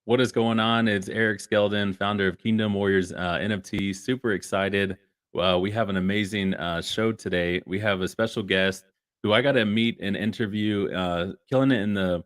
What is going on? It's Eric Skeldon, founder of Kingdom Warriors NFT. Super excited. We have an amazing show today. We have a special guest who I got to meet and interview, killing it in the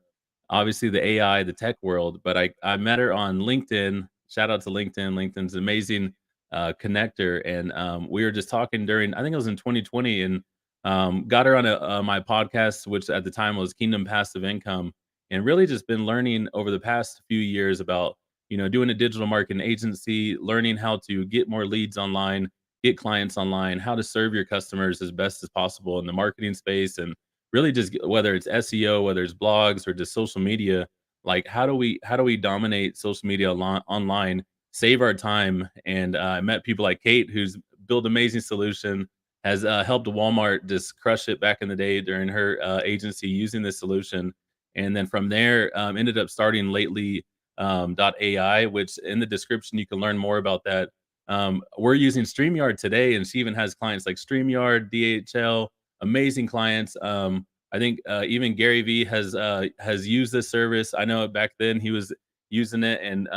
obviously the AI, the tech world. But I met her on LinkedIn. Shout out to LinkedIn. LinkedIn's an amazing connector, and we were just talking during. I think it was in 2020, and got her on my podcast, which at the time was Kingdom Passive Income, and really just been learning over the past few years about doing a digital marketing agency, learning how to get more leads online, get clients online, how to serve your customers as best as possible in the marketing space, and really just whether it's SEO, whether it's blogs or just social media. Like how do we dominate social media online, save our time? And I met people like Kate, who's built amazing solution, has helped Walmart just crush it back in the day during her agency using this solution, and then from there, ended up starting lately .ai, which in the description you can learn more about that. We're using StreamYard today, and she even has clients like StreamYard, DHL, amazing clients. I think even Gary Vee has used this service. I know back then he was using it, and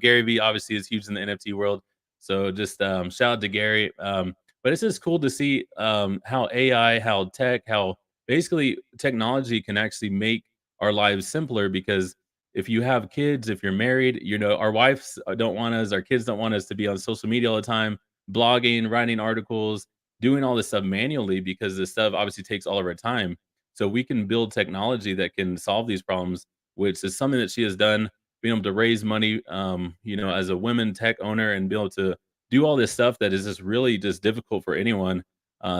Gary Vee obviously is huge in the NFT world. So just shout out to Gary. But it's just cool to see how AI, how tech, how basically technology can actually make our lives simpler, because if you have kids, if you're married, our wives don't want us, our kids don't want us to be on social media all the time, blogging, writing articles, doing all this stuff manually, because this stuff obviously takes all of our time. So we can build technology that can solve these problems, which is something that she has done, being able to raise money, as a women tech owner, and be able to do all this stuff that is just really just difficult for anyone.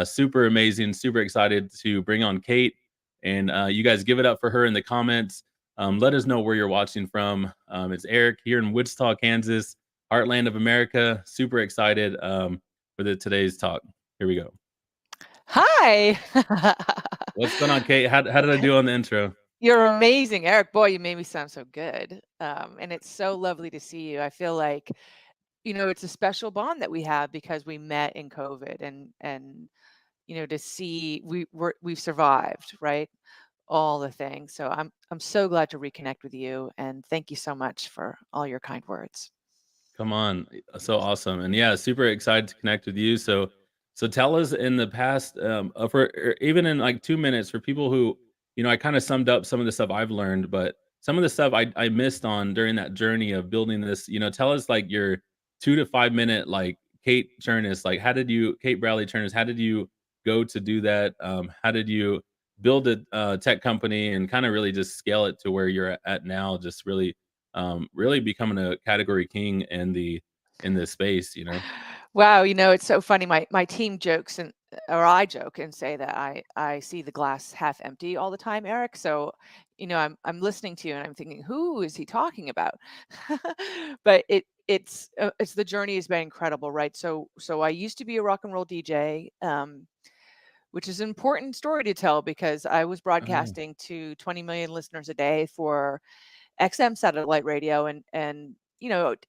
Super amazing, super excited to bring on Kate, and you guys give it up for her in the comments. Let us know where you're watching from. It's Eric here in Wichita, Kansas, heartland of America. Super excited for today's talk. Here we go. Hi. What's going on, Kate? How did I do on the intro? You're amazing, Eric. Boy, you made me sound so good. And it's so lovely to see you. I feel like, it's a special bond that we have because we met in COVID and to see we've survived, right? All the things. So I'm so glad to reconnect with you, and thank you so much for all your kind words. Come on, so awesome, and yeah, super excited to connect with you. So tell us in the past, for even in like 2 minutes, for people who, I kind of summed up some of the stuff I've learned, but some of the stuff I missed on during that journey of building this. Tell us like your 2 to 5 minute, like Kate Chernis, like Kate Bradley Chernis, how did you go to do that? How did you build a tech company and kind of really just scale it to where you're at now? Just really becoming a category king in this space. Wow, it's so funny. My team jokes or I joke and say that I see the glass half empty all the time, Eric. So, I'm listening to you and I'm thinking, who is he talking about? But it's the journey has been incredible, right? So I used to be a rock and roll DJ, which is an important story to tell because I was Oh, broadcasting to 20 million listeners a day for XM satellite radio, and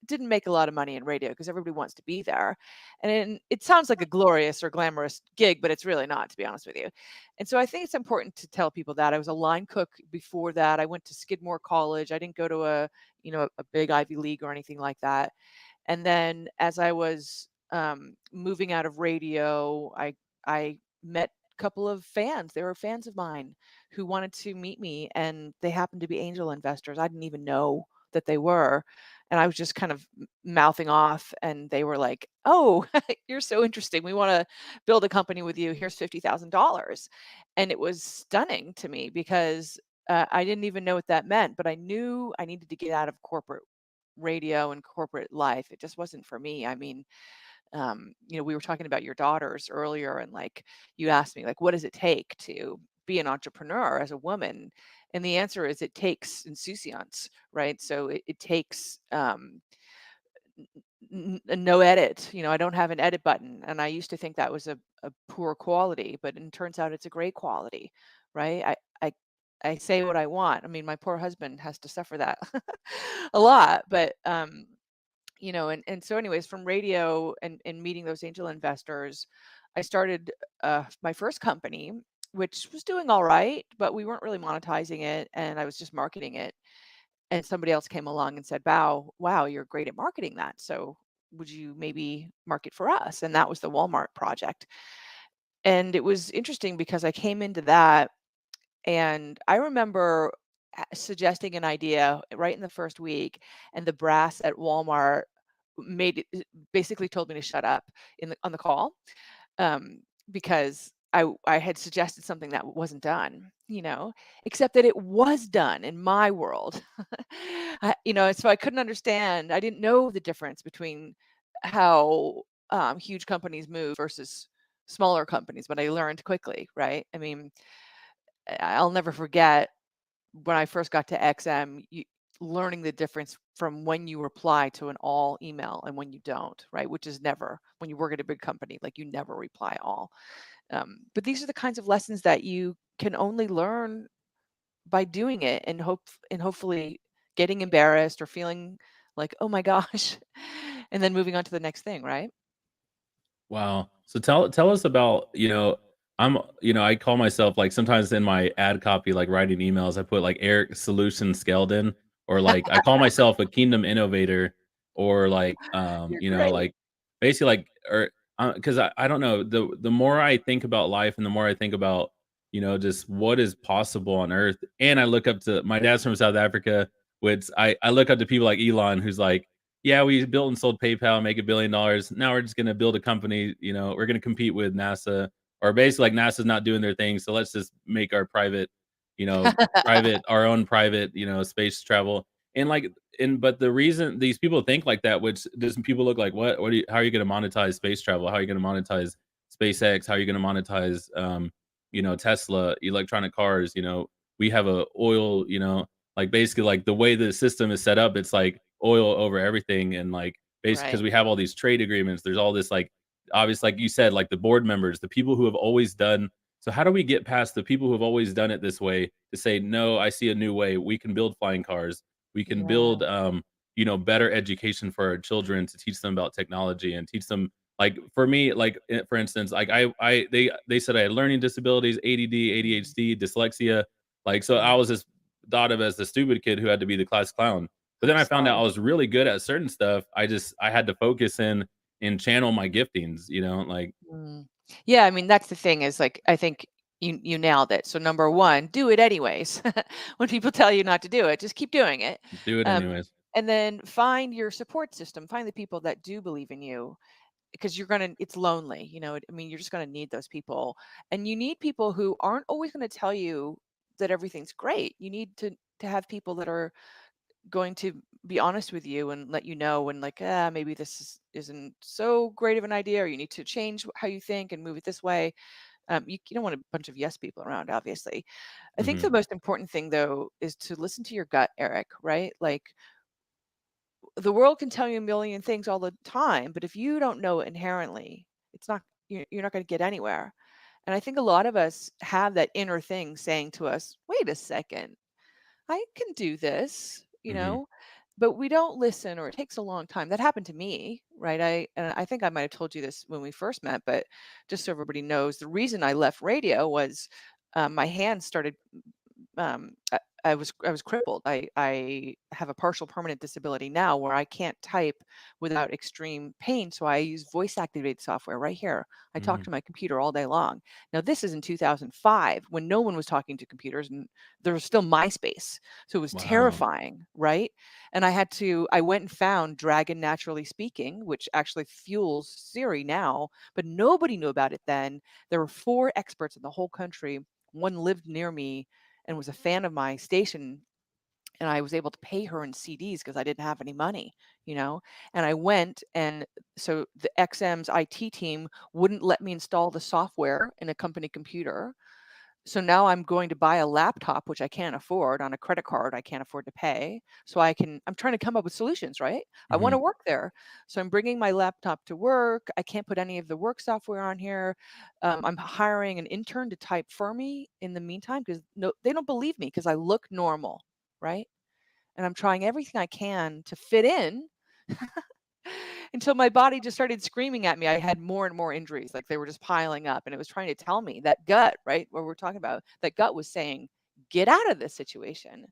didn't make a lot of money in radio because everybody wants to be there. And it sounds like a glorious or glamorous gig, but it's really not, to be honest with you. And so I think it's important to tell people that I was a line cook before that. I went to Skidmore College. I didn't go to a big Ivy League or anything like that. And then as I was moving out of radio, I met a couple of fans. They were fans of mine who wanted to meet me, and they happened to be angel investors. I didn't even know that they were. And I was just kind of mouthing off, and they were like, "Oh, you're so interesting. We want to build a company with you. Here's $50,000." And it was stunning to me because I didn't even know what that meant, but I knew I needed to get out of corporate radio and corporate life. It just wasn't for me. I mean, we were talking about your daughters earlier, and like you asked me, like, what does it take to be an entrepreneur as a woman? And the answer is it takes insouciance, right? So it takes no edit. I don't have an edit button, and I used to think that was a poor quality, but it turns out it's a great quality, right? I say what I want. I mean, my poor husband has to suffer that a lot, but and so anyways, from radio and meeting those angel investors, I started my first company, which was doing all right, but we weren't really monetizing it, and I was just marketing it. and somebody else came along and said, wow, you're great at marketing that. So would you maybe market for us? And that was the Walmart project. And it was interesting because I came into that, and I remember suggesting an idea right in the first week, and the brass at Walmart made it, basically told me to shut up on the call, um, because I had suggested something that wasn't done, except that it was done in my world. So I couldn't understand. I didn't know the difference between how huge companies move versus smaller companies, but I learned quickly, right? I mean, I'll never forget when I first got to XM, learning the difference from when you reply to an all email and when you don't, right? Which is never, when you work at a big company, like you never reply all. But these are the kinds of lessons that you can only learn by doing it, and hopefully getting embarrassed or feeling like, oh my gosh, and then moving on to the next thing, right? Wow. So tell us about, I call myself like sometimes in my ad copy, like writing emails, I put like Eric Solution Skeldon, or like I call myself a kingdom innovator, or like You're great. like basically like or because I don't know, the more I think about life and the more I think about, just what is possible on earth. And I look up to my dad's from South Africa, which I look up to people like Elon, who's like, yeah, we built and sold PayPal, make $1 billion. Now we're just gonna build a company, we're gonna compete with NASA, or basically like NASA's not doing their thing, so let's just make our you know, our own private, space travel. And like, but the reason these people think like that, which does people look like, how are you gonna monetize space travel? How are you gonna monetize SpaceX? How are you gonna monetize, Tesla, electronic cars? We have a oil, like basically like the way the system is set up, it's like oil over everything. And like basically because Right. we have all these trade agreements, there's all this like obvious, like you said, like the board members, the people who have always done. So how do we get past the people who have always done it this way to say, no, I see a new way. We can build flying cars. We can Yeah. build better education for our children, to teach them about technology and teach them, like for me, like for instance, like they said I had learning disabilities, ADD, Mhm. ADHD, dyslexia. Like so I Mhm. was just thought of as the stupid kid who had to be the class clown. But then I'm I found out I sorry. was really good at certain stuff. I had to focus in and channel my giftings, like Mm. Yeah, I mean, that's the thing, is like, I think you nailed it. So number one, do it anyways. When people tell you not to do it, just keep doing it. do it Um, anyways. and then find your support system. Find the people that do believe in you, because it's lonely. I mean, you're just gonna need those people, and you need people who aren't always gonna tell you that everything's great. You need to have people that are going to be honest with you and let you know when, like, maybe isn't so great of an idea, or you need to change how you think and move it this way. You don't want a bunch of yes people around, obviously. I think Mhm. the most important thing, though, is to listen to your gut, Eric, right? Like, the world can tell you a million things all the time, but if you don't know it inherently, it's not you're not going to get anywhere. And I think a lot of us have that inner thing saying to us, wait a second, I can do this, Mhm. but we don't listen, or it takes a long time. That happened to me, right? I think I might have told you this when we first met, but just so everybody knows, the reason I left radio was, my hands started, I was crippled. I have a partial permanent disability now where I can't type without extreme pain. So I use voice activated software right here. I talk Mhm. to my computer all day long. Now this is in 2005, when no one was talking to computers, and there was still MySpace. So it was Wow. terrifying, right? And I went and found Dragon Naturally Speaking, which actually fuels Siri now, but nobody knew about it then. There were four experts in the whole country. One lived near me and was a fan of my station, and I was able to pay her in CDs because I didn't have any money, you know. And I went, and so the XM's IT team wouldn't let me install the software in a company computer. So now I'm going to buy a laptop, which I can't afford, on a credit card I can't afford to pay. So I'm trying to come up with solutions, right? I want Mhm. to work there. So I'm bringing my laptop to work. I can't put any of the work software on here. I'm hiring an intern to type for me in the meantime, because no, they don't believe me because I look normal, right? And I'm trying everything I can to fit in, until my body just started screaming at me. I had more and more injuries, like they were just piling up, and it was trying to tell me, that gut, right? What we're talking about, that gut was saying, get out of this situation.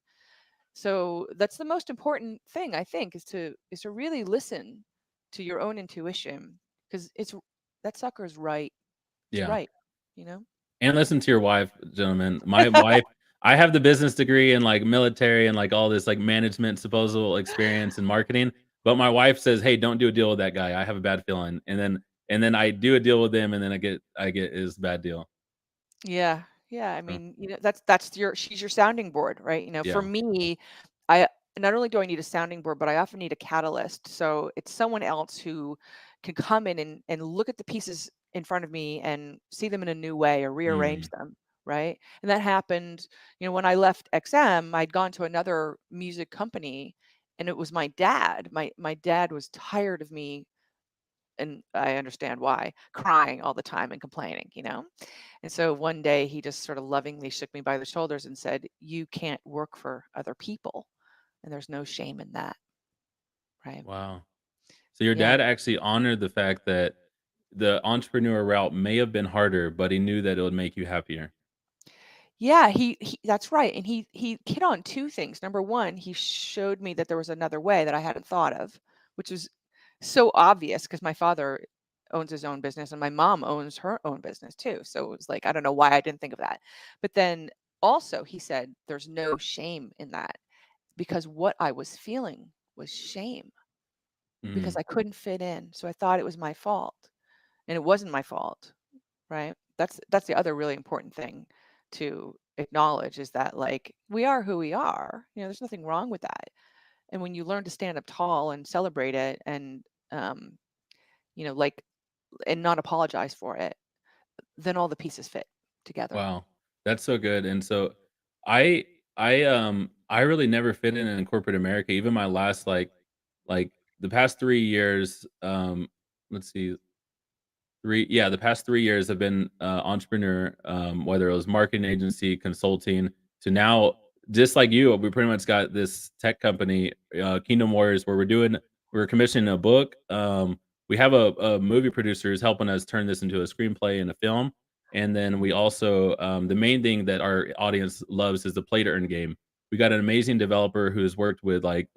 So that's the most important thing, I think, is to really listen to your own intuition, because it's that sucker's right. It's Yeah. right, you know? And listen to your wife, gentlemen. My wife I have the business degree in, like, military and, like, all this, like, management supposal experience in marketing, but my wife says, "Hey, don't do a deal with that guy. I have a bad feeling." And then I do a deal with him, and then I get his bad deal. Yeah. Yeah, I So, mean, that's your she's your sounding board, right? For yeah. me, I not only do I need a sounding board, but I often need a catalyst. So it's someone else who can come in and look at the pieces in front of me and see them in a new way or rearrange Mm, them, right? And that happened, when I left XM, I'd gone to another music company, and it was my dad. My dad was tired of me, and I understand why, crying all the time and complaining. And so one day he just sort of lovingly shook me by the shoulders and said, "You can't work for other people, and there's no shame in that." Right? wow. So your Yeah. dad actually honored the fact that the entrepreneur route may have been harder, but he knew that it would make you happier. Yeah, he that's right. And he hit on two things. Number one, he showed me that there was another way that I hadn't thought of, which was so obvious because my father owns his own business and my mom owns her own business too. So it was like, I don't know why I didn't think of that. But then also he said there's no shame in that, because what I was feeling was shame because Mm, I couldn't fit in. So I thought it was my fault, and it wasn't my fault, right? That's the other really important thing to acknowledge, is that, like, we are who we are. There's nothing wrong with that. And when you learn to stand up tall and celebrate it, and um, like, and not apologize for it, then all the pieces fit together. wow. That's so good, and so I I really never fit in corporate America. Even my last, like, the past 3 years, let's see, 3 yeah, the past 3 years have been, entrepreneur, whether it was marketing agency, consulting, to now, just like you, we pretty much got this tech company, Kingdom Warriors, where we're commissioning a book. We have a movie producer who's helping us turn this into a screenplay and a film, and then we also, the main thing that our audience loves is the play to earn game. We got an amazing developer who's worked with, like,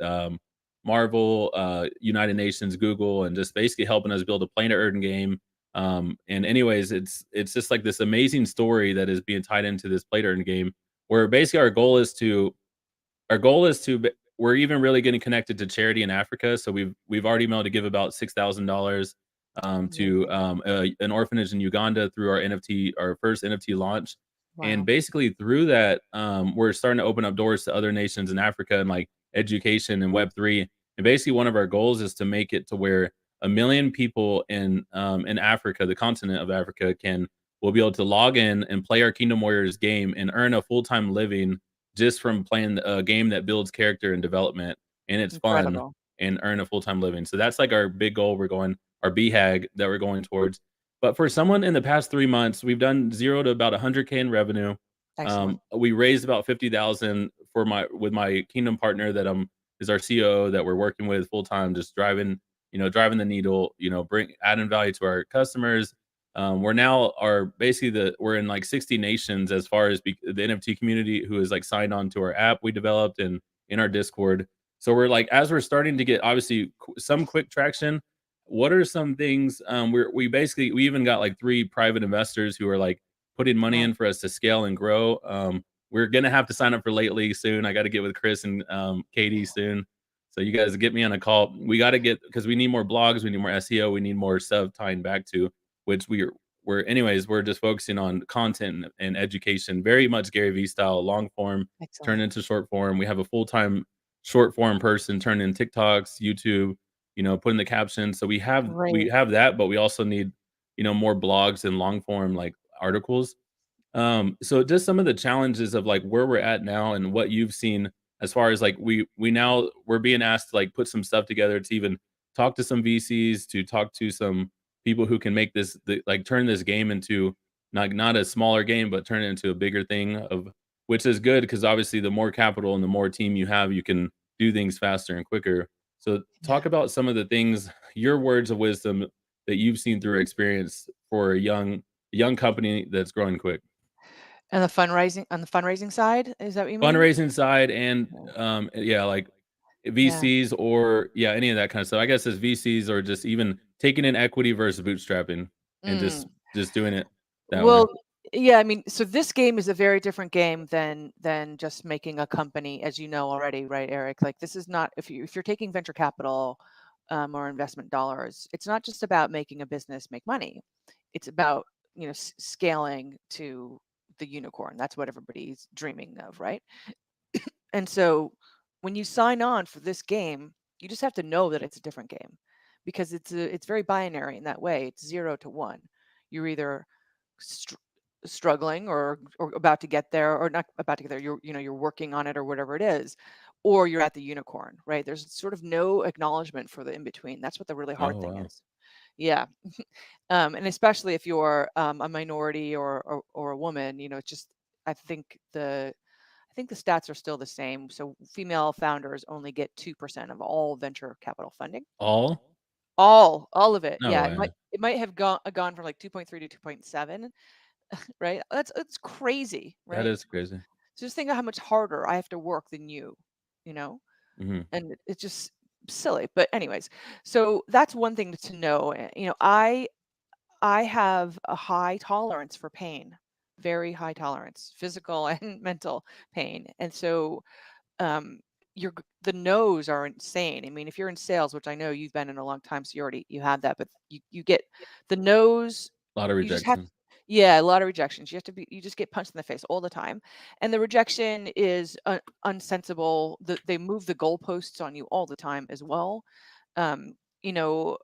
Marvel, United Nations, Google, and just basically helping us build a play to earn game. And anyways, it's just like this amazing story that is being tied into this play to earn game, where basically our goal is to we're even really getting connected to charity in Africa. So we've already been able to give about $6,000 to Amazing. an orphanage in Uganda through our first NFT launch. And Wow. basically through that, we're starting to open up doors to other nations in Africa and, like, education and Web3. And basically one of our goals is to make it to where 1 million people in Africa, the continent of Africa, will be able to log in and play our Kingdom Warriors game and earn a full-time living just from playing a game that builds character and development, and it's fun, Incredible. and earn a full-time living. So that's, like, our big goal our BHAG that we're going towards. But for someone in the past 3 months, we've done 0 to about 100K in revenue. Excellent. We raised about 50,000 with my Kingdom partner that, is our COO that we're working with full time, just driving the needle, bring adding value to our customers. We're now are basically we're in, like, 60 nations as far as the NFT community who is, like, signed on to our app we developed and in our Discord. So we're like, as we're starting to get obviously some quick traction, what are some things, we even got, like, 3 private investors who are, like, putting money Wow. in for us to scale and grow. We're gonna have to sign up for Late League soon. I got to get with Chris and Katie soon. So you guys get me on a call. We got to get, because we need more blogs, we need more SEO, we need more stuff tying back to, which we're just focusing on content and education, very much Gary Vee style, long form turn Excellent. into short form. We have a full-time short form person turn in TikToks, YouTube, put in the captions. So we Great. have that, but we also need, more blogs and long form, like, articles. So just some of the challenges of, like, where we're at now and what you've seen as far as, like, we're being asked to, like, put some stuff together to even talk to some VCs, to talk to some people who can make like, turn this game into not a smaller game, but turn it into a bigger thing, which is good because obviously the more capital and the more team you have, you can do things faster and quicker. So Yeah. talk about some of the things, your words of wisdom that you've seen through experience for a young company that's growing quick. And the fundraising on the fundraising side, is that what you mean? Fundraising side and, Yeah. yeah, like Yeah. VCs or yeah, any of that kind of stuff. I guess as VCs or just even taking in equity versus bootstrapping and Mm. just doing it that way. Well, yeah, I mean, so this game is a very different game than just making a company, as you know already, right, Eric? Like this is not if you're taking venture capital or investment dollars, it's not just about making a business make money. It's about scaling to the unicorn. That's what everybody's dreaming of, right? And so when you sign on for this game, you just have to know that it's a different game because it's very binary in that way. It's 0 to 1. You're either str- struggling or about to get there or not about to get there. You're working on it or whatever it is, or you're at the unicorn, right? There's sort of no acknowledgement for the in between. That's what the really hard Oh, thing wow. is. Yeah. And especially if you're a minority or a woman, it's just I think the stats are still the same. So female founders only get 2% of all venture capital funding. All? All of it. No Yeah, way. it might have gone from like 2.3 to 2.7, right? That's crazy, That right? is crazy. So just think of how much harder I have to work than you know? Mhm. And it's just silly. But anyways, so that's one thing to know. I have a high tolerance for pain, very high tolerance, physical and mental pain. And so um the no's are insane. I mean, if you're in sales, which I know you've been in a long time, so you have that, but you get the no's. A lot of You just have rejection. Yeah, a lot of rejections. You just get punched in the face all the time, and the rejection is unsensible. They move the goalposts on you all the time as well. um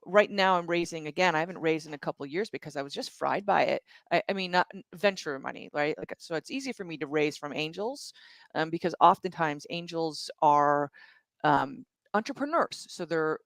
right now I'm raising again. I haven't raised in a couple of years because I was just fried by it. I mean, not venture money, right? Like, so it's easy for me to raise from angels, because oftentimes angels are um, entrepreneurs, so their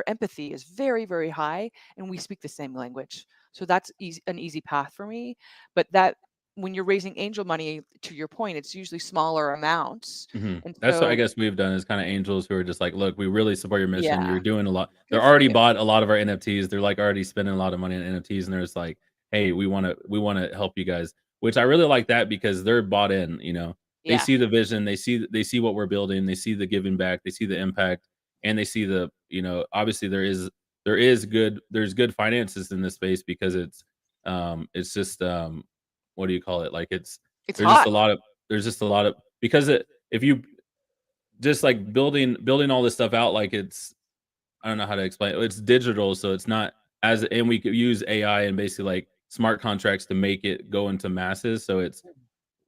empathy is very, very high, and we speak the same language. So that's an easy path for me. But that when you're raising angel money, to your point, it's usually smaller amounts, Mhm. and That's what I so guess we've done is kinda angels who are just like, "Look, we really support your mission. yeah, You're doing a lot." They're good for already you. bought a lot of our NFTs. They're, like, already spending a lot of money on NFTs, and they're just like, "Hey, we wanna help you guys." Which I really like that because they're bought in, you know? They Yeah, see the vision, they see what we're building, they see the giving back, they see the impact, and they see obviously there's good finances in this space because it's just, what do you call it? Like, it's there's just hot. a lot of there's just a lot of because if you just like building all this stuff out like it's I don't know how to explain it. It's digital, so it's not as and we could use AI and basically like smart contracts to make it go into masses, so it's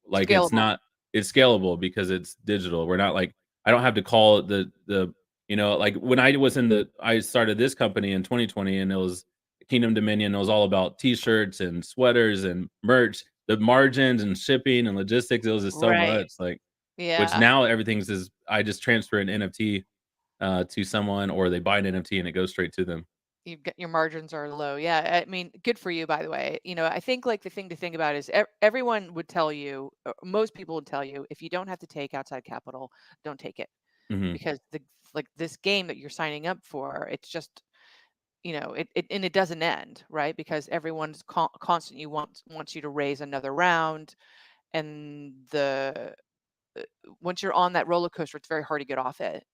like it's Scalable. not it's scalable because it's digital. We're not like I don't have to call like when I started this company in 2020 and it was Kingdom Dominion, it was all about t-shirts and sweaters and merch. The margins and shipping and logistics, it was just so Right. much like which Yeah. now everything's is I just transfer an NFT to someone or they buy an NFT and it goes straight to them. You've got your margins are low. Yeah, I mean, good for you, by the way. I think like the thing to think about is everyone would tell you, or most people would tell you, if you don't have to take outside capital, don't take it, Mhm. because this game that you're signing up for, it's just it doesn't end, right? Because everyone's constantly wants you to raise another round, and the once you're on that roller coaster, it's very hard to get off it.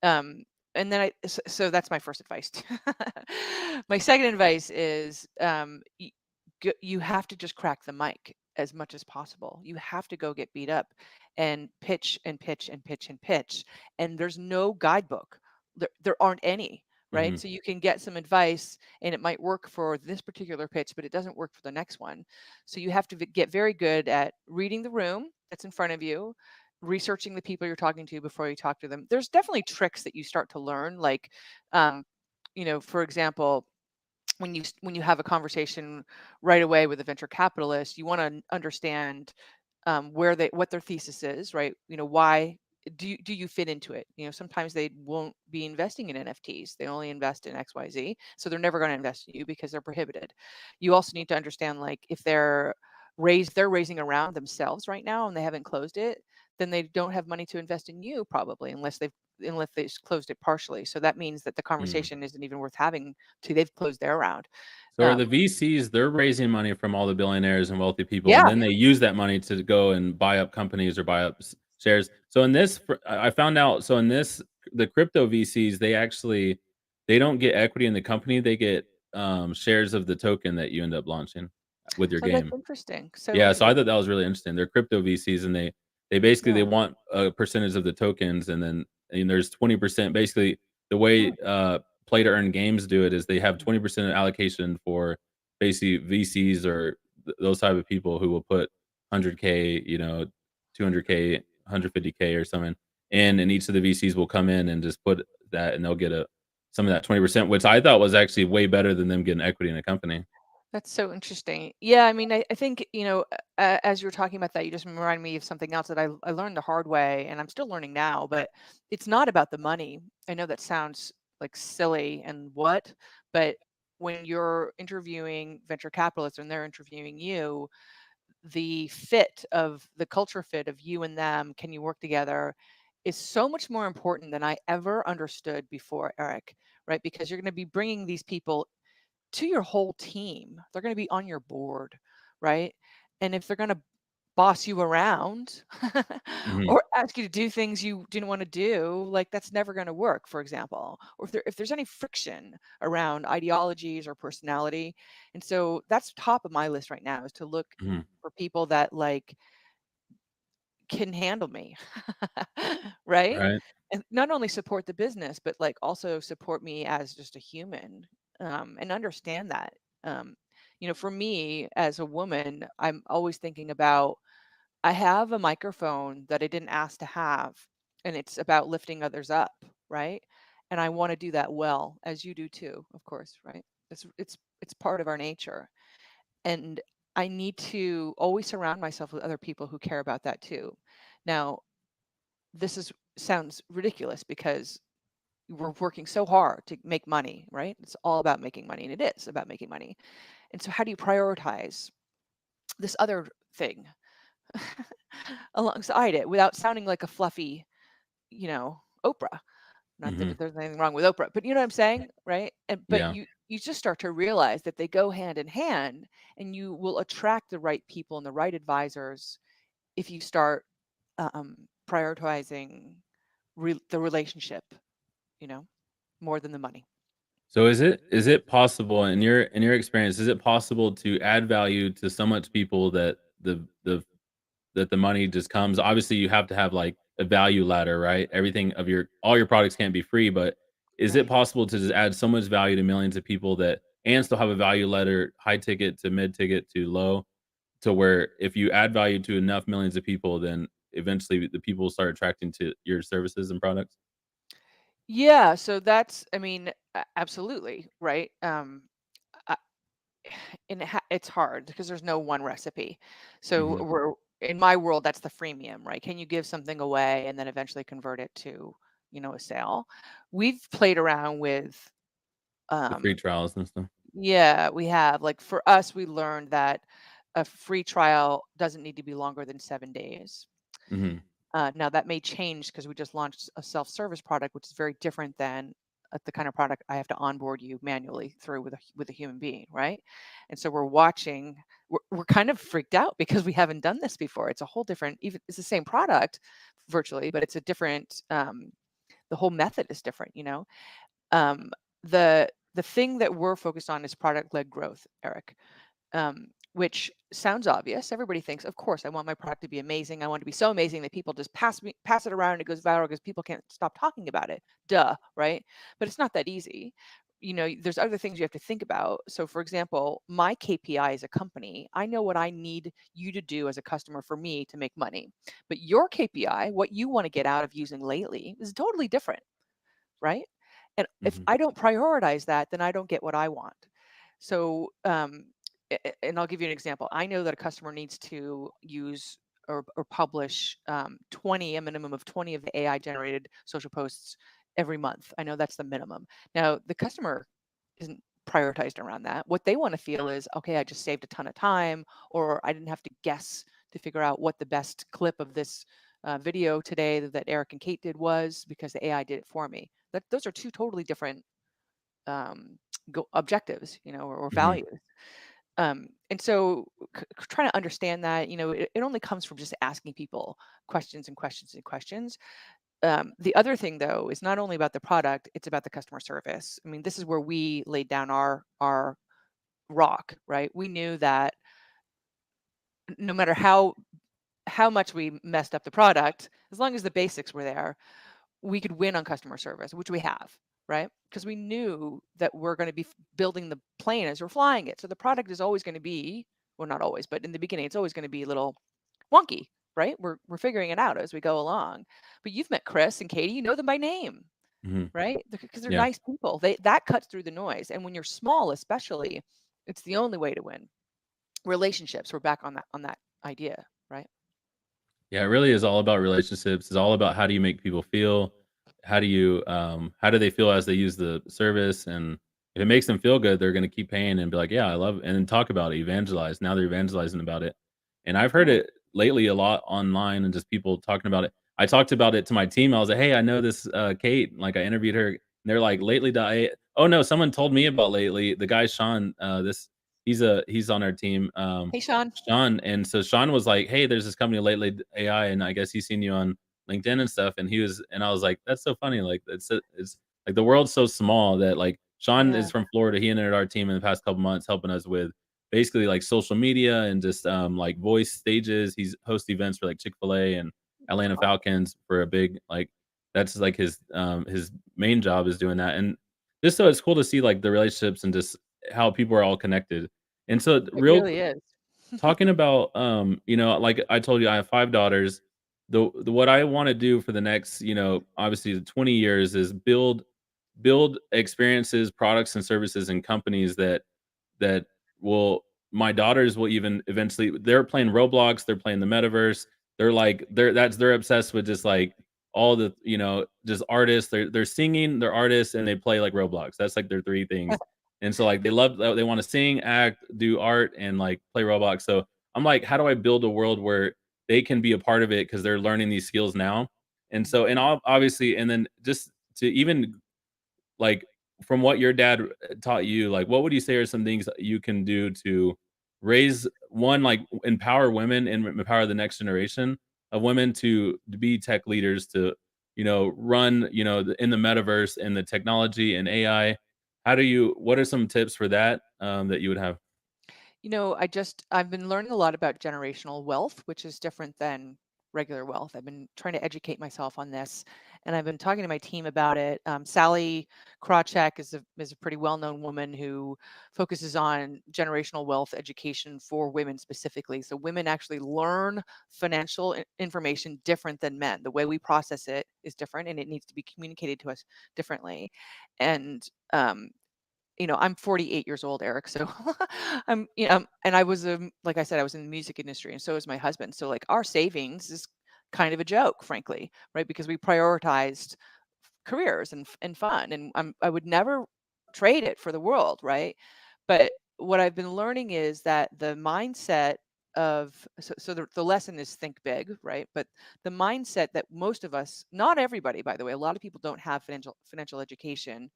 um and then so that's my first advice. My second advice is you have to just crack the mic as much as possible. You have to go get beat up and pitch and pitch and pitch and pitch, and there's no guidebook. There aren't any, right? Mhm. So you can get some advice and it might work for this particular pitch, but it doesn't work for the next one. So you have to get very good at reading the room that's in front of you, researching the people you're talking to before you talk to them. There's definitely tricks that you start to learn, like um, for example, when you have a conversation right away with a venture capitalist, you want to understand what their thesis is, right? Why do you fit into it? Sometimes they won't be investing in NFTs. They only invest in XYZ, so they're never going to invest in you because they're prohibited. You also need to understand, like, if they're raising around themselves right now and they haven't closed it, then they don't have money to invest in you, probably, unless they've closed it partially. So that means that the Mm. conversation isn't even worth having till they've closed their round. So are the VCs, they're raising money from all the billionaires and wealthy people, and Yeah. then they use that money to go and buy up companies or buy up shares. So in this, I found out. So in this, the crypto VCs, they don't get equity in the company. They get shares of the token that you end up launching with your Oh, that's game. interesting. So Yeah, so I interesting. thought that was really interesting. They're crypto VCs, and they basically they Yeah. want a percentage of the tokens, and then there's 20%. Basically, the Hmm. way play to earn games do it is they have Mm. 20% allocation for basically VCs or those type of people who will put 100K, 200K, 150K or something, and each of the VCs will come in and just put that, and they'll get a some of that 20%, which I thought was actually way better than them getting equity in a company. That's so interesting. Yeah, I mean, I think, as you were talking about that, you just reminded me of something else that I learned the hard way, and I'm still learning now, but it's not about the money. I know that sounds like silly and what, but when you're interviewing venture capitalists and they're interviewing you, the fit of the culture fit of you and them, can you work together, is so much more important than I ever understood before, Eric, right? Because you're going to be bringing these people to your whole team. They're going to be on your board, right? And if they're going to boss you around Mhm, or ask you to do things you didn't want to do, like that's never going to work, for example. Or if there's any friction around ideologies or personality. And so that's top of my list right now, is to look mhm, for people that like can handle me, right? right, And not only support the business, but like also support me as just a human, and understand that. Um, for me as a woman, I'm always thinking about, I have a microphone that I didn't ask to have, and it's about lifting others up, right? And I want to do that well, as you do too, of course, right? It's part of our nature, and I need to always surround myself with other people who care about that too. Now, this is sounds ridiculous because we're working so hard to make money, right? It's all about making money, and it is about making money. And so how do you prioritize this other thing alongside it without sounding like a fluffy, Oprah? Not that mhm, there's anything wrong with Oprah, but you know what I'm saying, right? And but yeah. you just start to realize that they go hand in hand, and you will attract the right people and the right advisors if you start prioritizing the relationship, you know, more than the money. So is it possible in your experience, is it possible to add value to so much people that the money just comes? Obviously, you have to have, like, a value ladder, right? Everything of your all your products can't be free, but is it Right. possible to just add so much value to millions of people that and still have a value ladder, high ticket to mid ticket to low, to where if you add value to enough millions of people, then eventually the people will start attracting to your services and products? Yeah, so that's, I mean, absolutely, right? I, and it's hard because there's no one recipe. So Mhm, we're in my world, that's the freemium, right? Can you give something away and then eventually convert it to, a sale? We've played around with, the free um, trials and stuff. yeah, we have. Like for us, we learned that a free trial doesn't need to be longer than 7 days. Mhm, Now that may change because we just launched a self-service product, which is very different than the kind of product I have to onboard you manually through with a human being, right? And so we're watching. We're kind of freaked out because we haven't done this before. It's a whole different. Even it's the same product virtually, but it's a different. The whole method is different. Um, the thing that we're focused on is product-led growth, Eric, which sounds obvious. Everybody thinks, of course, I want my product to be amazing. I want it to be so amazing that people just pass it around and it goes viral because people can't stop talking about it. Duh, right? But it's not that easy. There's other things you have to think about. So, for example, my KPI as a company, I know what I need you to do as a customer for me to make money. But your KPI, what you want to get out of using lately, is totally different, right? And if mhm. I don't prioritize that, then I don't get what I want. So, and I'll give you an example. I know that a customer needs to use or publish 20, a minimum of 20 of the AI generated social posts every month. I know that's the minimum. Now, the customer isn't prioritized around that. What they want to feel is, okay, I just saved a ton of time, or I didn't have to guess to figure out what the best clip of this video today that Eric and Kate did was because the AI did it for me. Those are two totally different objectives, or Mhm. values. And so trying to understand that, it only comes from just asking people questions and questions and questions. The other thing, though, is not only about the product, it's about the customer service. I mean, this is where we laid down our rock, right? We knew that no matter how much we messed up the product, as long as the basics were there, we could win on customer service, which we have, right? Because we knew that we're going to be building the plane as we're flying it. So the product is always going to be, well, not always, but in the beginning, it's always going to be a little wonky, right? We're figuring it out as we go along. But you've met Chris and Katie, you know them by name, Mhm. right? Because they're Yeah. nice people. That cuts through the noise. And when you're small, especially, it's the only way to win. Relationships. We're back on that idea, right? Yeah, it really is all about relationships. It's all about how do you make people feel? How do they feel as they use the service? And if it makes them feel good, they're gonna keep paying and be like, "Yeah, I love it," and then talk about it, evangelize. Now they're evangelizing about it. And I've heard Yeah. it lately a lot online and just people talking about it. I talked about it to my team. I was like, "Hey, I know this Kate." Like I interviewed her. And they're like, "Lately, oh no, someone told me about lately. The guy Sean, he's on our team. Hey, Sean. Sean, and so Sean was like, "Hey, there's this company, Lately AI, and I guess he's seen you on LinkedIn and stuff." And I was like, "That's so funny." Like, it's like the world's so small that like Sean Yeah. is from Florida. He entered our team in the past couple months, helping us with basically like social media and just like voice stages. He's host events for like Chick-fil-A and Atlanta Wow. Falcons for a big like that's like his main job is doing that. And just so it's cool to see like the relationships and just how people are all connected. And so It real really is. talking about, like I told you, I have 5 daughters. The what I wanna do for the next, obviously the 20 years is build experiences, products, and services and companies that will my daughters will even eventually they're playing Roblox, they're playing the metaverse. They're obsessed with just like all the, just artists. They're singing, they're artists, and they play like Roblox. That's like their 3 things. And so like they wanna sing, act, do art, and like play Roblox. So I'm like, how do I build a world where they can be a part of it because they're learning these skills now? And so and Mhm. obviously, and then just to even like, from what your dad taught you, like, what would you say are some things that you can do to raise like, empower women and empower the next generation of women to be tech leaders, to, run, in the metaverse and the technology and AI? What are some tips for that, that you would have? I've been learning a lot about generational wealth, which is different than regular wealth. I've been trying to educate myself on this, and I've been talking to my team about it. Sally Krawcheck is a pretty well-known woman who focuses on generational wealth education for women specifically. So women actually learn financial information different than men. The way we process it is different, and it needs to be communicated to us differently. And I'm 48 years old, Eric. So and like I said, I was in the music industry, and so is my husband. So like our savings is kind of a joke, frankly, right? Because we prioritized careers and fun, and I would never trade it for the world, right? But what I've been learning is that the mindset so the lesson is think big, right? But the mindset that most of us, not everybody, by the way, a lot of people don't have financial education,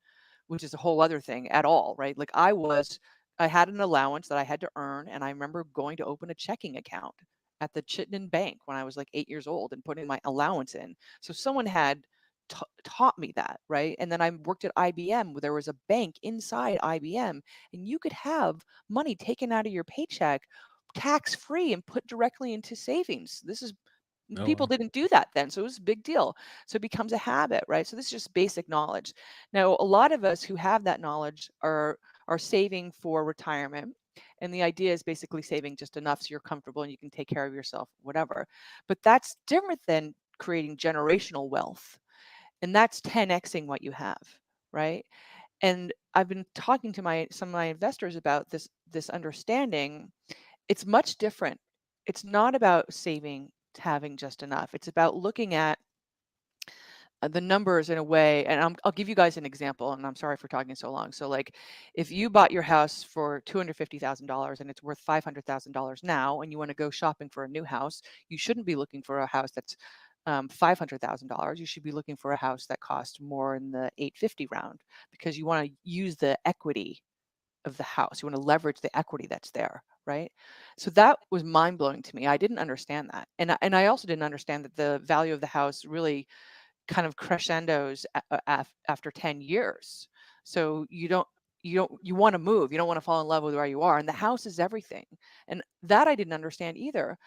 which is a whole other thing at all, right? Like I had an allowance that I had to earn, and I remember going to open a checking account at the Chittenden Bank when I was like 8 years old and putting my allowance in. So someone had taught me that, right? And then I worked at IBM, where there was a bank inside IBM, and you could have money taken out of your paycheck tax free and put directly into savings. This is Oh, People wow. didn't do that then, so it was a big deal. So it becomes a habit, right? So this is just basic knowledge. Now, a lot of us who have that knowledge are saving for retirement, and the idea is basically saving just enough so you're comfortable and you can take care of yourself, whatever. But that's different than creating generational wealth, and that's 10xing what you have, right? And I've been talking to some of my investors about this understanding. It's much different. It's not about saving to having just enough. It's about looking at the numbers in a way. And I'll give you guys an example, and I'm sorry for talking so long. So like, if you bought your house for $250,000 and it's worth $500,000 now, and you want to go shopping for a new house, you shouldn't be looking for a house that's $500,000, you should be looking for a house that costs more in the 850 round, because you want to use the equity of the house. You want to leverage the equity that's there, right? So that was mind blowing to me. I didn't understand that, and I also didn't understand that the value of the house really kind of crescendos after 10 years. So you want to move. You don't want to fall in love with where you are, and the house is everything. And that I didn't understand either.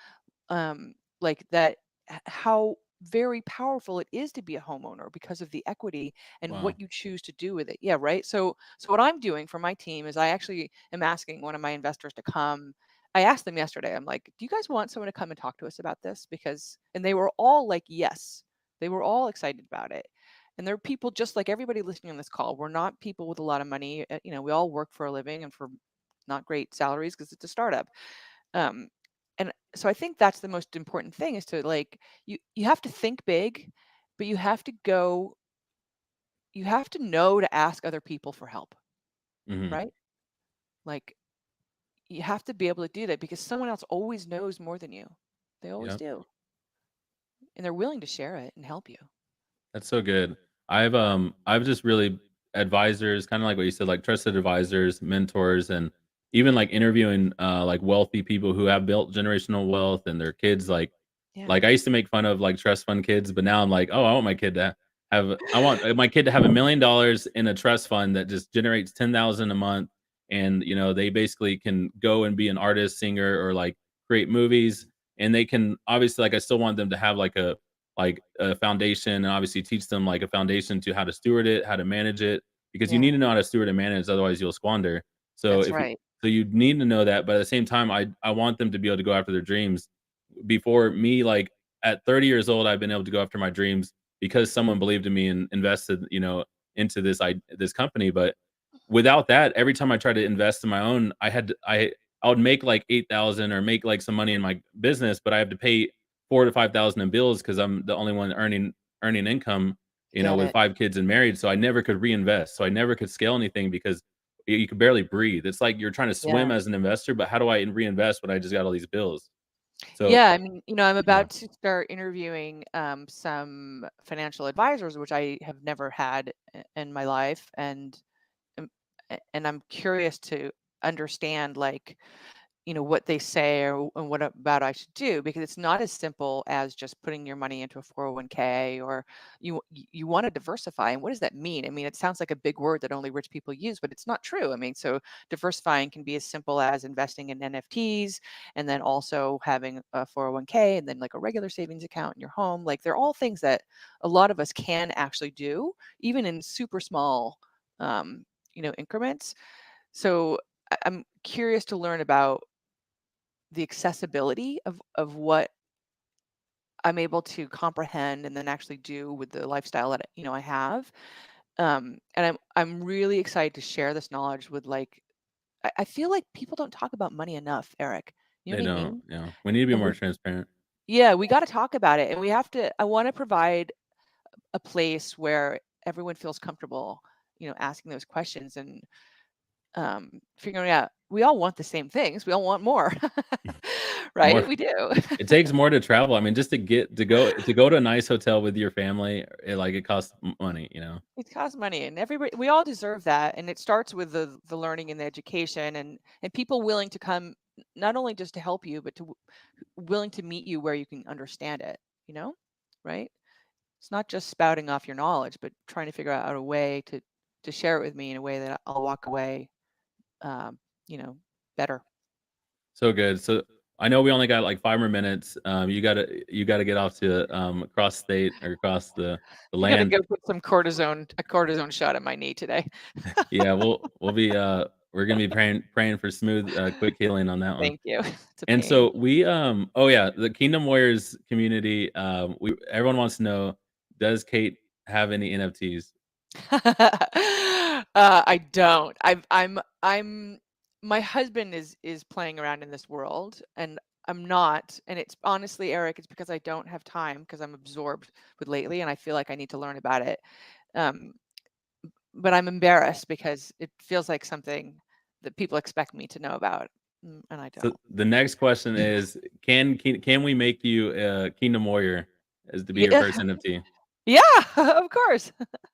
Like that, how very powerful it is to be a homeowner because of the equity and Wow. what you choose to do with it. Yeah, right. So what I'm doing for my team is I actually am asking one of my investors to come. I asked them yesterday, I'm like, do you guys want someone to come and talk to us about this? And they were all like, yes, they were all excited about it. And they're people just like everybody listening on this call. We're not people with a lot of money. We all work for a living and for not great salaries because it's a startup. Um, and so I think that's the most important thing, is to, like, you have to think big, but you have to know to ask other people for help, Hmm. right? Like, you have to be able to do that because someone else always knows more than you. They always Yep. do. And they're willing to share it and help you. That's so good. I've just really advisors, kind of like what you said, like trusted advisors, mentors, and even like interviewing like wealthy people who have built generational wealth and their kids Yeah. like I used to make fun of like trust fund kids, but now I'm like, oh, I want my kid to I want my kid to have $1 million in a trust fund that just generates 10,000 a month, and they basically can go and be an artist, singer, or like create movies, and they can obviously like I still want them to have like a foundation, and obviously teach them like a foundation to how to steward it, how to manage it, because you need Yeah. to know how to steward and manage, otherwise you'll squander. So That's if you right. so you need to know that, but at the same time, I want them to be able to go after their dreams. Before me, like at 30 years old, I've been able to go after my dreams because someone believed in me and invested, into this company. But without that, every time I tried to invest in my own, I would make like 8,000 or make like some money in my business, but I have to pay 4 to 5,000 in bills because I'm the only one earning income, I get with it. 5 kids and married. So I never could reinvest. So I never could scale anything because you could barely breathe. It's like you're trying to swim Yeah. as an investor, but how do I reinvest when I just got all these bills? So Yeah, I mean, I'm yeah, about to start interviewing some financial advisors, which I have never had in my life, um, and I'm curious to understand, like, what they say, and what about I should do, because it's not as simple as just putting your money into a 401k, or you want to diversify. And what does that mean? I mean, it sounds like a big word that only rich people use, but it's not true. I mean, so diversifying can be as simple as investing in NFTs, and then also having a 401k, and then like a regular savings account in your home. Like, they're all things that a lot of us can actually do, even in super small increments. So I'm curious to learn about the accessibility of what I'm able to comprehend and then actually do with the lifestyle that I have. And I'm really excited to share this knowledge with, like, I feel like people don't talk about money enough, Eric. You know they what I don't. mean? Yeah, we need to be And more transparent. we got to talk about it, and we have to. I want to provide a place where everyone feels comfortable, asking those questions, and figuring out we all want the same things. We all want more, More. right? We do. It takes more to travel. I mean, just to go to a nice hotel with your family, it costs money. It costs money, and we all deserve that. And it starts with the learning and the education, and people willing to come, not only just to help you, but willing to meet you where you can understand it, right? It's not just spouting off your knowledge, but trying to figure out a way to share it with me in a way that I'll walk away, um, better. So good. So I know we only got like 5 more minutes. You gotta get off to across state or across the I got to land. go put a cortisone shot in my knee today. Yeah, we'll be we're gonna be praying for smooth, quick healing on that one. Thank you. It's a And pain. so oh yeah, the Kingdom Warriors community. We everyone wants to know, does Kate have any NFTs? I don't. I'm my husband is playing around in this world, and I'm not. And it's honestly, Eric, it's because I don't have time, because I'm absorbed with lately, and I feel like I need to learn about it. Um, but I'm embarrassed because it feels like something that people expect me to know about, and I So don't. the next question is, can we make you a Kingdom Warrior is to be your Yeah. first NFT. Yeah, of course.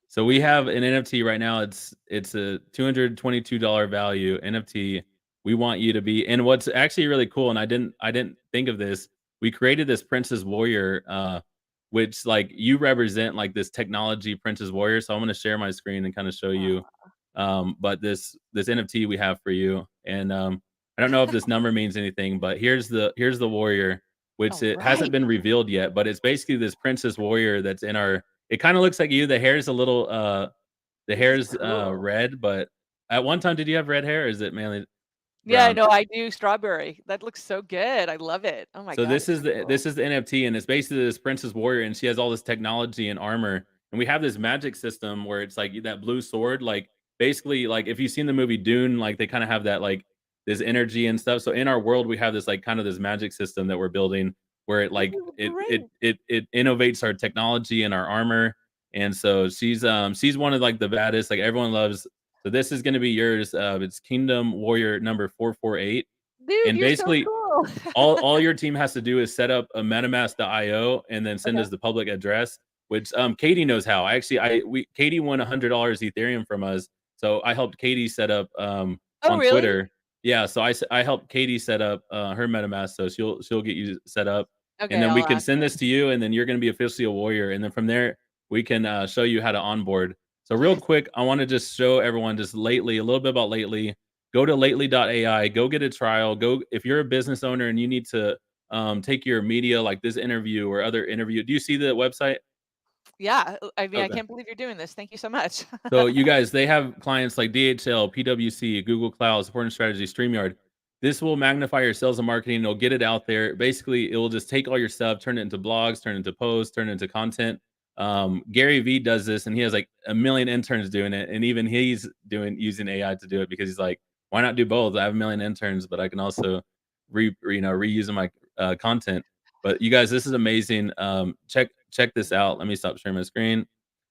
So we have an NFT right now. It's a $222 value NFT. We want you to be, and what's actually really cool, and I didn't think of this. We created this Princess Warrior, which like you represent like this technology Princess Warrior. So I'm gonna share my screen and kind of show you. Aw. But this NFT we have for you, and I don't know if this number means anything, but here's the warrior, which All it hasn't right. been revealed yet, but it's basically this Princess Warrior that's in our it kinda looks like you, the hair's a little, the This is hair's, cool. red, but at one time, did you have red hair, or is it mainly Yeah, brown? no, I do strawberry. That looks so good. I love it. Oh my So god, this it's is so the cool. this is the NFT, and it's basically this Princess Warrior, and she has all this technology and armor, and we have this magic system where it's like that blue sword, like, basically, like, if you've seen the movie Dune, like, they kinda have that, like, this energy and stuff, so in our world, we have this, like, kind of this magic system that we're building where it, This like, is it it great. it it innovates our technology and our armor, and so she's one of, like, the baddest, like, everyone loves so this is gonna be yours, it's Kingdom Warrior number 448, Dude, and you're so basically cool. all your team has to do is set up a MetaMask.io and then send Okay. us the public address, which Katie knows how. Actually, I we Katie won $100 Ethereum from us, so I helped Katie set up Oh, on really? Twitter. Yeah, so I helped Katie set up her MetaMask, so she'll get you set up, and Okay, then we I'll can ask send her. this to you, and then you're going to be officially a warrior, and then from there we can show you how to onboard. So real Yes. quick, I want to just show everyone just lately a little bit about lately. Go to lately.ai, go get a trial. Go if you're a business owner and you need to take your media like this interview or other interview. Do you see the website? Yeah, I mean, I Okay. can't believe you're doing this. Thank you so much. So you guys, they have clients like DHL, PwC, Google Cloud, Support and Strategy, StreamYard. This will magnify your sales and marketing. It'll get it out there. Basically, it will just take all your stuff, turn it into blogs, turn it into posts, turn it into content. Gary Vee does this, and he has like a million interns doing it, and even he's doing using AI to do it because he's like, why not do both? I have a million interns, but I can also reusing my content. But you guys, this is amazing. Check this out. Let me stop sharing my screen.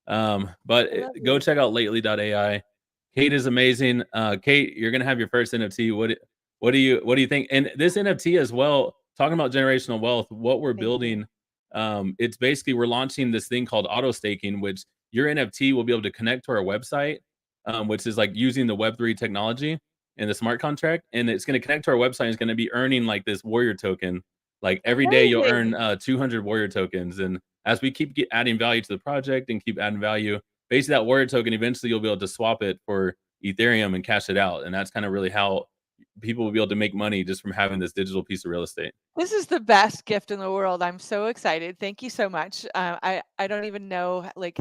But I love go this. check out lately.ai. Kate is amazing. Kate, you're gonna have your first NFT. What do you think? And this NFT as well, talking about generational wealth, what we're Thank you. building, it's basically we're launching this thing called auto staking, which your NFT will be able to connect to our website, which is like using the Web3 technology and the smart contract, and it's going to connect to our website. And it's going to be earning like this warrior token. Like every day, you'll earn Amazing. 200 warrior tokens, and as we keep adding value to the project and keep adding value, basically that warrior token, eventually you'll be able to swap it for Ethereum and cash it out. And that's kind of really how people will be able to make money just from having this digital piece of real estate. This is the best gift in the world. I'm so excited. Thank you so much. I don't even know like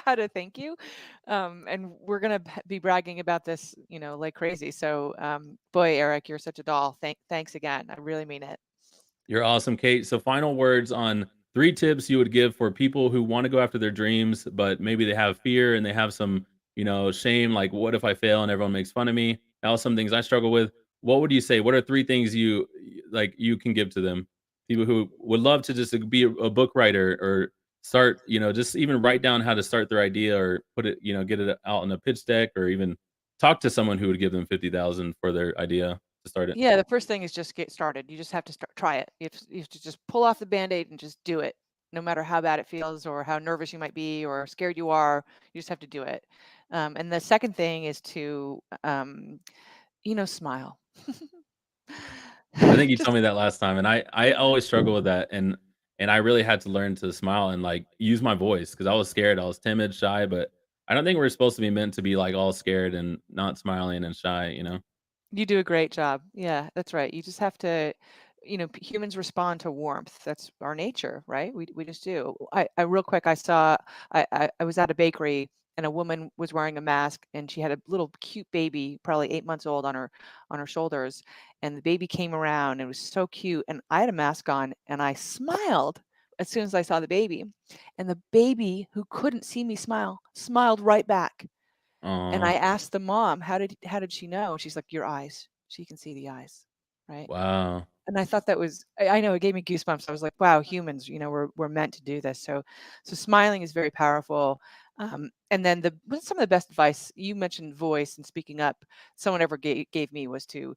how to thank you. And we're gonna be bragging about this, like crazy. So, boy, Eric, you're such a doll. Thanks again. I really mean it. You're awesome, Kate. So, final words on 3 tips you would give for people who want to go after their dreams, but maybe they have fear and they have some, shame. Like, what if I fail and everyone makes fun of me? That was some things I struggle with. What would you say? What are 3 things like you can give to them? People who would love to just be a book writer or start, just even write down how to start their idea or put it, get it out on a pitch deck or even talk to someone who would give them 50,000 for their idea to start it. Yeah, the first thing is just get started. You just have to try it. You have to just pull off the band-aid and just do it. No matter how bad it feels or how nervous you might be or scared you are, you just have to do it. And the second thing is to, smile. I think you Just told me that last time, and I always struggle with that, and I really had to learn to smile and, like, use my voice because I was scared, I was timid, shy, but I don't think we're supposed to be meant to be, like, all scared and not smiling and shy, you know? You do a great job. Yeah, that's right. You just have to, humans respond to warmth. That's our nature, right? We just do. I real quick, I saw, I was at a bakery and a woman was wearing a mask and she had a little cute baby, probably 8 months old on her shoulders. And the baby came around and it was so cute. And I had a mask on and I smiled as soon as I saw the baby. And the baby who couldn't see me smile, smiled right back. And Aw, I asked the mom, "How did she know?" She's like, "Your eyes. She can see the eyes." Right? wow. And I thought that was I know it gave me goosebumps. I was like, "Wow, humans, we're meant to do this." So smiling is very powerful. And then what's some of the best advice you mentioned voice and speaking up someone ever gave me was to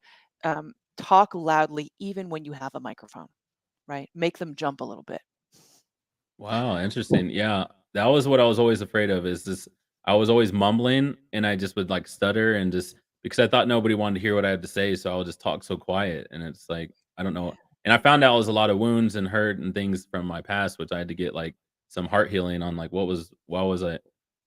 talk loudly even when you have a microphone, right? Make them jump a little bit. Wow, interesting. Yeah, that was what I was always afraid of is this I was always mumbling and I just would like stutter and just because I thought nobody wanted to hear what I had to say, so I would just talk so quiet and it's like I don't know. And I found out it was a lot of wounds and hurt and things from my past, which I had to get like some heart healing on like what was I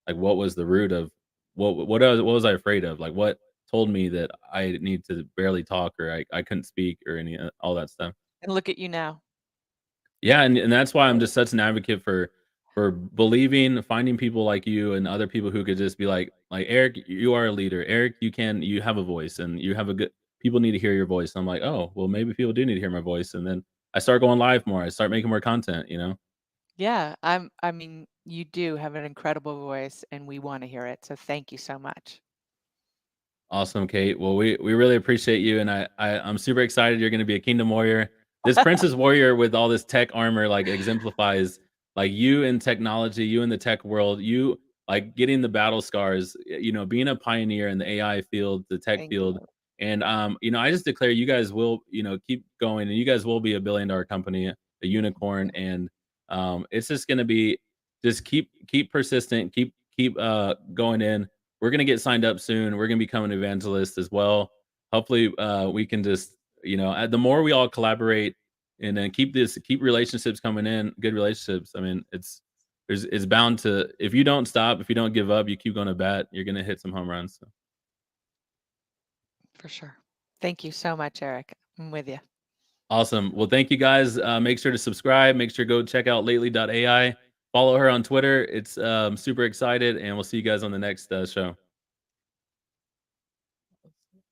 like what was the root of what was I afraid of? Like what told me that I need to barely talk or I couldn't speak or any all that stuff. And look at you now. Yeah, and that's why I'm just such an advocate for believing, finding people like you and other people who could just be like Eric, you are a leader. Eric, you have a voice and you have a good people need to hear your voice. I'm like, oh, well, maybe people do need to hear my voice. And then I start going live more. I start making more content, you know? Yeah, I mean, you do have an incredible voice and we want to hear it. So thank you so much. Awesome, Kate. Well, we really appreciate you, and I'm super excited. You're going to be a Kingdom Warrior. This Princess Warrior with all this tech armor like exemplifies like you in technology, you in the tech world, you like getting the battle scars. You know, being a pioneer in the AI field, the tech Thank field, you. and you know, I just declare you guys will keep going, and you guys will be a billion-dollar company, a unicorn, and it's just going to be just keep persistent, keep going in we're gonna get signed up soon. We're gonna become an evangelist as well. Hopefully, we can just, the more we all collaborate and then keep relationships coming in, good relationships. I mean, it's bound to if you don't stop, if you don't give up, you keep going to bat, you're gonna hit some home runs. So. For sure. Thank you so much, Eric. I'm with you. Awesome. Well, thank you guys. Make sure to subscribe. Make sure to go check out lately.ai. Follow her on Twitter. It's super excited, and we'll see you guys on the next show.